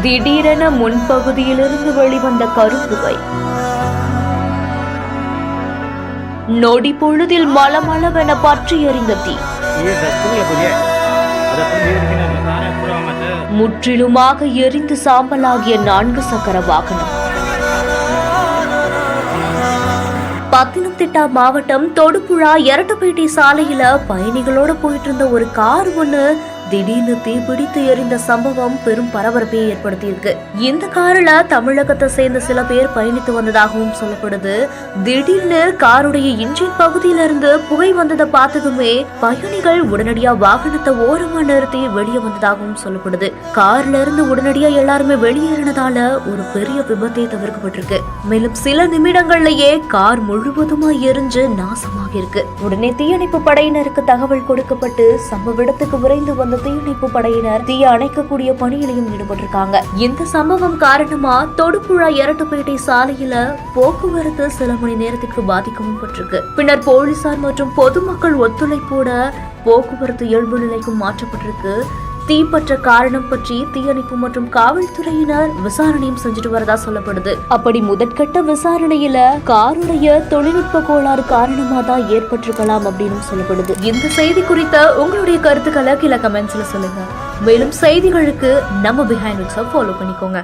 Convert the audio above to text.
திடீரென முன்பகுதியிலிருந்து வெளிவந்த கருப்புகை நொடி பொழுதில் மளமளவென பற்றி எறிந்த தீ முற்றிலுமாக எரிந்து சாம்பலாகிய 4 சக்கர வாகனம். பத்தனம்திட்டா மாவட்டம் தொடுபுழா எரட்டப்பேட்டை சாலையில பயணிகளோட போயிட்டு இருந்த ஒரு கார் ஒண்ணு திடீர்னு தீப்பிடித்து எரிந்த சம்பவம் பெரும் பரபரப்பை ஏற்படுத்தியிருக்கு. இந்த காரில் தமிழகத்தை சேர்ந்த சில பேர் பயணித்து வந்ததாகவும் சொல்லப்படுது. திடீர்னு காருடைய இன்ஜின் பகுதியிலிருந்து புகை வந்ததை பார்த்ததுமே பயணிகள் உடனடியா வாகனத்தை ஓரமா நிறுத்தி வெளியே வந்ததாகவும் சொல்லப்படுது. கார்ல இருந்து உடனடியா எல்லாருமே வெளியேறினதால ஒரு பெரிய விபத்தை தவிர்க்கப்பட்டிருக்கு. மேலும் சில நிமிடங்கள்லயே கார் முழுவதுமா எரிஞ்சு நாசமாக இருக்கு. உடனே தீயணைப்பு படையினருக்கு தகவல் கொடுக்கப்பட்டு சம்பவ இடத்துக்கு விரைந்து வந்த தீயணைப்பு படையினர் தீய அணைக்கக்கூடிய பணியிலையும் ஈடுபட்டிருக்காங்க. இந்த சம்பவம் காரணமா தொடுபுழா எரட்டப்பேட்டை சாலையில போக்குவரத்து சில மணி நேரத்திற்கு பாதிக்கவும் பட்டிருக்கு. பின்னர் போலீசார் மற்றும் பொதுமக்கள் ஒத்துழைப்போட போக்குவரத்து இயல்பு நிலைக்கும் மாற்றப்பட்டிருக்கு. தீப்பற்ற காரணம் பற்றி தீயணைப்பு மற்றும் காவல்துறையினர் விசாரணையும் செஞ்சுட்டு வரதா சொல்லப்படுது. அப்படி முதற்கட்ட விசாரணையில காருடைய தொழில்நுட்ப கோளாறு காரணமா தான் ஏற்பட்டிருக்கலாம் அப்படின்னு சொல்லப்படுது. இந்த செய்தி குறித்த உங்களுடைய கருத்துக்களை கீழே கமெண்ட்ஸ்ல சொல்லுங்க. மேலும் செய்திகளுக்கு நம்ம பிஹைண்ட் ஃபாலோ பண்ணிக்கோங்க.